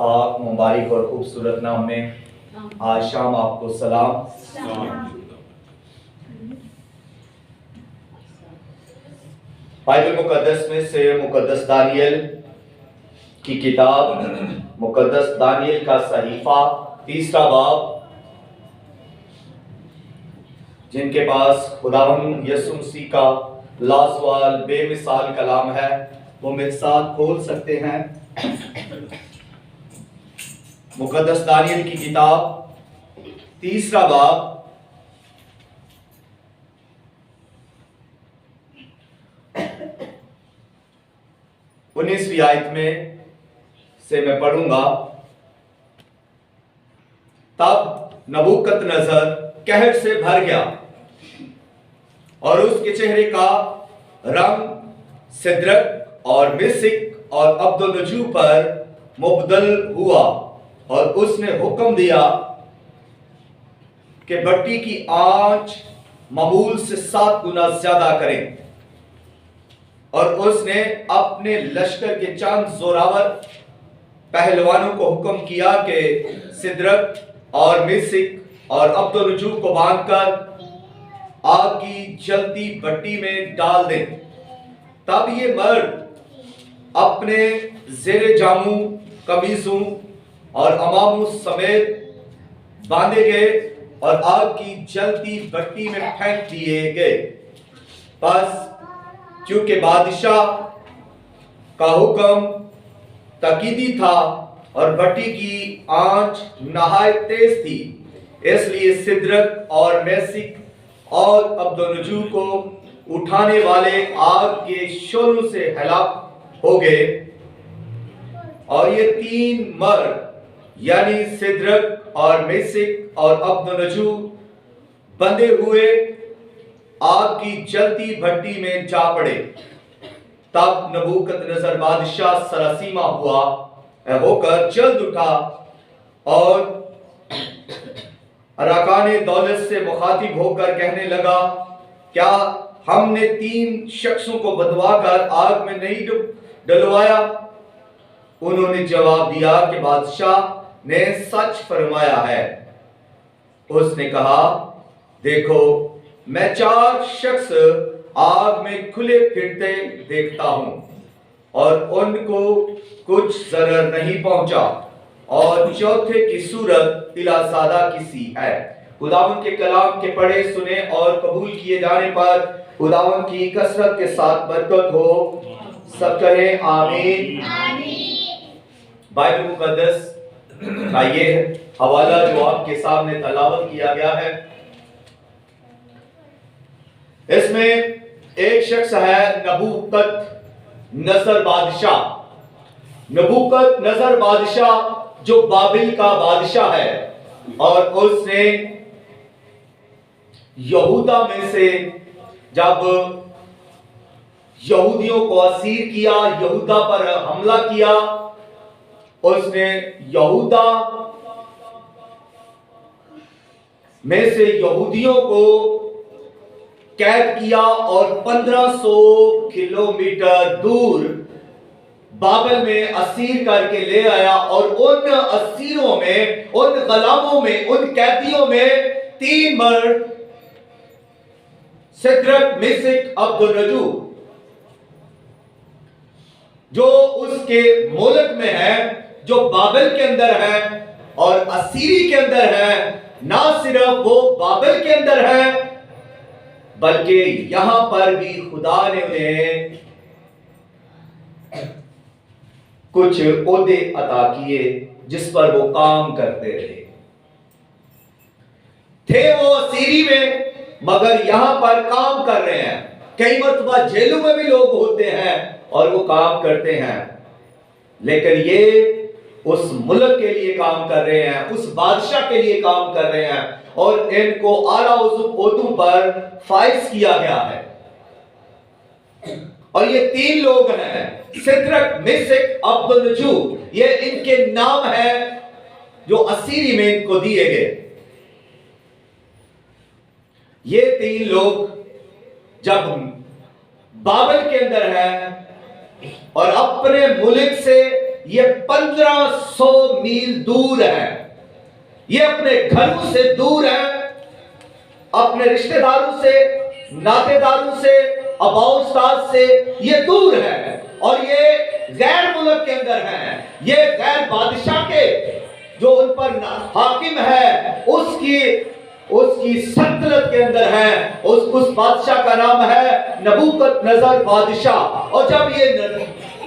पाक मुबारक और खूबसूरत नाम में आज शाम आपको सलाम। बाइबल मुकद्दस में से मुकद्दस दानियल की किताब, मुकद्दस दानियल का सहीफा 3 बाब, जिनके पास खुदावंद यीशु मसीह का लाजवाल बेमिसाल कलाम है, वो मेरे साथ खोल सकते हैं। मुकद्दस दानियल की किताब 3 बाब, उन्नीसवीं आयत में से मैं पढ़ूंगा। तब नबूकदनेस्सर कहर से भर गया और उसके चेहरे का रंग सिद्रक और मिस्क और अब्दुन्नजू पर मुबदल हुआ और उसने हुक्म दिया कि भट्टी की आंच मामूल से 7 गुना ज्यादा करें। और उसने अपने लश्कर के चंद जोरावर पहलवानों को हुक्म किया कि सिद्रक और मिस्क और अब्दुन्नजू को बांधकर आग की जलती भट्टी में डाल दें। तब ये मर्द अपने जेरे जामू, कमीजों और अमामों समेत बांधे गए और आग की जलती भट्टी में फेंक दिए गए। बस क्योंकि बादशाह का हुक्म ताकीदी था और भट्टी की आंच नहायत तेज थी, इसलिए सिद्रक और मेसिक और अब्दुन्नजू को उठाने वाले आग के शोलों से हलाक हो गए। और ये 3 मर्द यानी सिद्रक और मेसिक और अब्दुन्नजू बंधे हुए आग की जलती भट्टी में जा पड़े। तब नबूकदनेस्सर बादशाह सरासीमा होकर जल्द उठा और अरकाने दौलत से मुखातिब होकर कहने लगा, क्या हमने 3 शख्सों को बंधवाकर आग में नहीं डलवाया? उन्होंने जवाब दिया कि बादशाह ने सच फरमाया है। उसने कहा, देखो, मैं 4 शख्स आग में खुले फिरते देखता हूं और उनको कुछ जरर नहीं पहुंचा, और चौथे की सूरत तिलासादा किसी है। खुदावंद के कलाम के पढ़े, सुने और कबूल किए जाने पर खुदावंद की कसरत के साथ बरकत हो। सब कहें आमीन। बाइबल मुकद्दस का ये हवाला जो आपके सामने तलावत किया गया है, इसमें एक शख्स है नबूकदनेस्सर बादशाह। नबूकदनेस्सर बादशाह जो बाबिल का बादशाह है, और उसने यहूदा में से जब यहूदियों को असीर किया, यहूदा पर हमला किया, उसने यहूदा में से यहूदियों को कैद किया और 1500 किलोमीटर दूर बाबल में असीर करके ले आया। और उन असीरों में, उन गुलामों में, उन कैदियों में 3 मर्द, सिद्रक, मिस्क, अब्दुन्नजू, जो उसके मुल्क में है, जो बाबल के अंदर है और असीरी के अंदर है। ना सिर्फ वो बाबल के अंदर है, बल्कि यहां पर भी खुदा ने उन्हें कुछ ओहदे अता किए जिस पर वो काम करते रहे। थे वो असीरी में, मगर यहां पर काम कर रहे हैं। कई मरतबा जेलों में भी लोग होते हैं और वो काम करते हैं, लेकिन ये उस मुल्क के लिए काम कर रहे हैं, उस बादशाह के लिए काम कर रहे हैं, और इनको आला ओहदों पर फाइज किया गया है। और ये 3 लोग हैं, सिद्रक, मिस्क, अब्दुन्नजू। ये इनके नाम है जो असीरी में इनको दिए गए। ये 3 लोग जब बाबल के अंदर है और अपने मुल्क से ये 1500 मील दूर है, ये अपने घरों से दूर है, अपने रिश्तेदारों से, नातेदारों से, अबाउस्ताद से ये दूर है, और ये गैर मुल्क के अंदर है। ये गैर बादशाह के जो उन पर हाकिम है उसकी सल्तनत के अंदर है। उस बादशाह का नाम है नबूकदनेस्सर बादशाह। और जब ये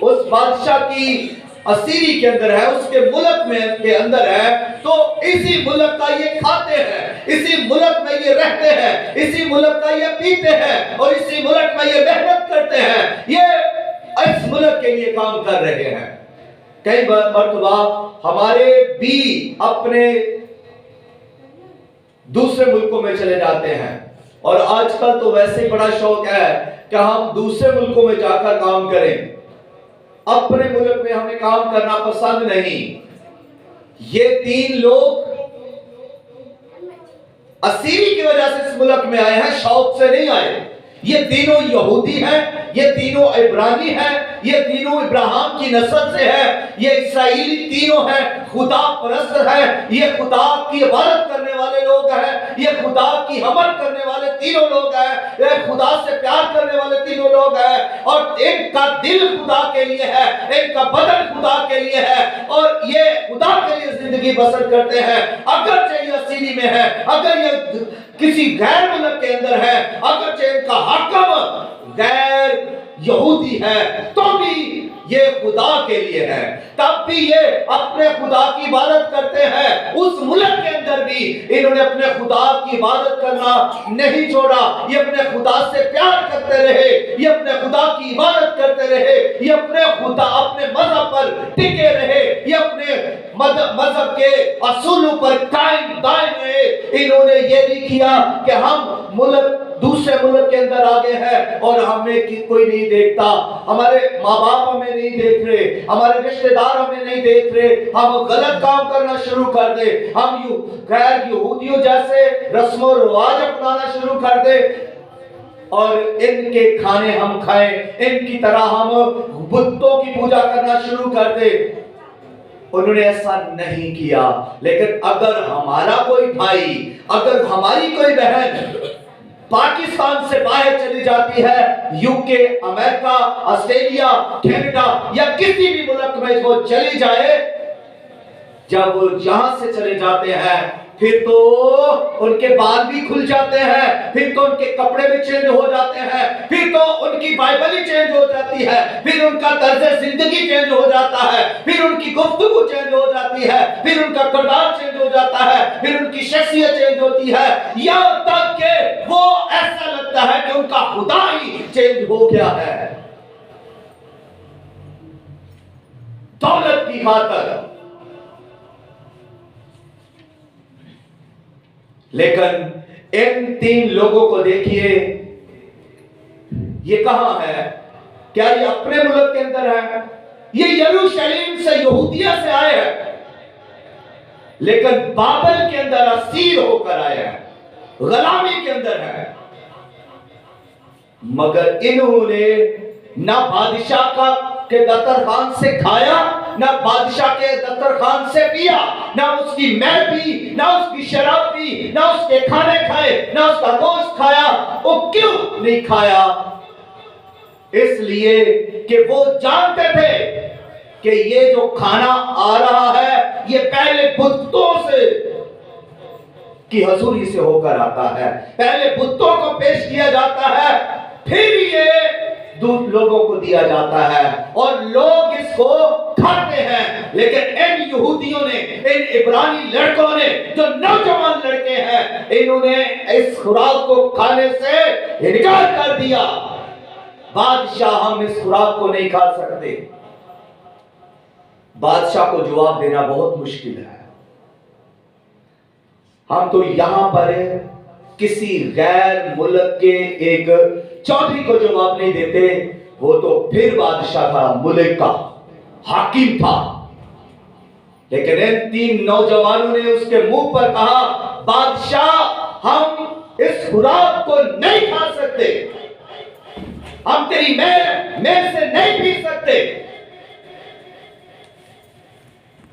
उस बादशाह की असीरी के अंदर है, उसके मुल्क में के अंदर है, तो इसी मुल्क का ये खाते हैं, इसी मुल्क में ये रहते हैं, इसी मुल्क का ये पीते हैं, और इसी मुल्क में ये मेहनत करते हैं। ये इस मुल्क के लिए काम कर रहे हैं। कई मरतबा हमारे भी अपने दूसरे मुल्कों में चले जाते हैं, और आजकल तो वैसे ही बड़ा शौक है कि हम दूसरे मुल्कों में जाकर काम करें, अपने मुल्क में हमें काम करना पसंद नहीं। ये 3 लोग असीरी की वजह से इस मुल्क में आए हैं, शौक से नहीं आए। ये तीनों यहूदी हैं, ये तीनों इब्रानी हैं, ये तीनों इब्राहिम की नस्ल से हैं, ये इस्राएली तीनों हैं, खुदा परस्त हैं, ये खुदा की इबादत करने वाले लोग हैं, ये खुदा की हमद करने वाले तीनों लोग हैं, ये खुदा से प्यार करने वाले तीनों लोग हैं, और इनका दिल खुदा के लिए है, इनका बदन खुदा के लिए है, और ये खुदा के लिए जिंदगी बसर करते हैं। अगर ये असीरी में है, अगर ये किसी गैर मुल्क के अंदर है, अगर इनका हाकिम गैर यहूदी है, तो भी ये खुदा के लिए है, तब भी ये अपने खुदा की इबादत करते हैं। उस मुल्क के अंदर भी इन्होंने अपने खुदा की इबादत करना नहीं छोड़ा। ये अपने खुदा से प्यार करते रहे, ये अपने खुदा की इबादत करते रहे, ये अपने खुदा अपने मजहब पर टिके रहे, ये अपने मजहब के असूलों पर कायम दायम रहे। इन्होंने ये नहीं किया कि हम मुल्क दूसरे मुल्क के अंदर आ गए हैं और हमें कोई नहीं देखता, हमारे माँ बाप हमें नहीं देख रहे, हमारे रिश्तेदार हमें नहीं देख रहे, हम गलत काम करना शुरू कर दे, हम गैर यहूदियों जैसे रस्म और रिवाज अपनाना शुरू कर दे, और इनके खाने हम खाएं, इनकी तरह हम बुतों की पूजा करना शुरू कर दे। उन्होंने ऐसा नहीं किया। लेकिन अगर हमारा कोई भाई, अगर हमारी कोई बहन पाकिस्तान से बाहर चली जाती है, यूके, अमेरिका, ऑस्ट्रेलिया, कनाडा या किसी भी मुल्क में वो चली जाए, जब वो यहां से चले जाते हैं फिर तो उनके बाल भी खुल जाते हैं, फिर तो उनके कपड़े भी चेंज हो जाते हैं, फिर तो उनकी बाइबल ही चेंज हो जाती है, फिर उनका तर्ज जिंदगी चेंज हो जाता है, फिर उनकी गुफ्तगू चेंज हो जाती है, फिर उनका किरदार चेंज हो जाता है, फिर उनकी शख्सियत चेंज होती है, यहाँ तक कि वो ऐसा लगता है कि उनका खुदा ही चेंज हो गया है। दौलत की खातिर। लेकिन इन 3 लोगों को देखिए, ये कहां है? क्या ये अपने मुल्क के अंदर है? ये यरूशलेम से, यहूदिया से आए हैं, लेकिन बाबल के अंदर असीर होकर आए हैं, गुलामी के अंदर है। मगर इन्होंने ना बादशाह के दस्तरखान से खाया, ना बादशाह के दस्तरखान से पिया, ना उसकी मैल पी, ना उसकी शराब पी, ना उसके खाने खाए, ना उसका गोश्त खाया। वो क्यों नहीं खाया? इसलिए कि वो जानते थे कि ये जो खाना आ रहा है ये पहले बुतों से की हजूरी से होकर आता है, पहले बुतों को पेश किया जाता है, फिर ये लोगों को दिया जाता है और लोग इसको खाते हैं। लेकिन इन यहूदियों ने, इन इब्रानी लड़कों ने, जो नौजवान लड़के हैं, इन्होंने इस खुराक को खाने से इनकार कर दिया। बादशाह, हम इस खुराक को नहीं खा सकते। बादशाह को जवाब देना बहुत मुश्किल है। हम तो यहां पर किसी गैर मुल्क के एक चौधरी को जवाब नहीं देते, वो तो फिर बादशाह था, मुल्क का हाकिम था। लेकिन इन 3 नौजवानों ने उसके मुंह पर कहा, बादशाह, हम इस खुराक को नहीं खा सकते, हम तेरी मैल से नहीं पी सकते।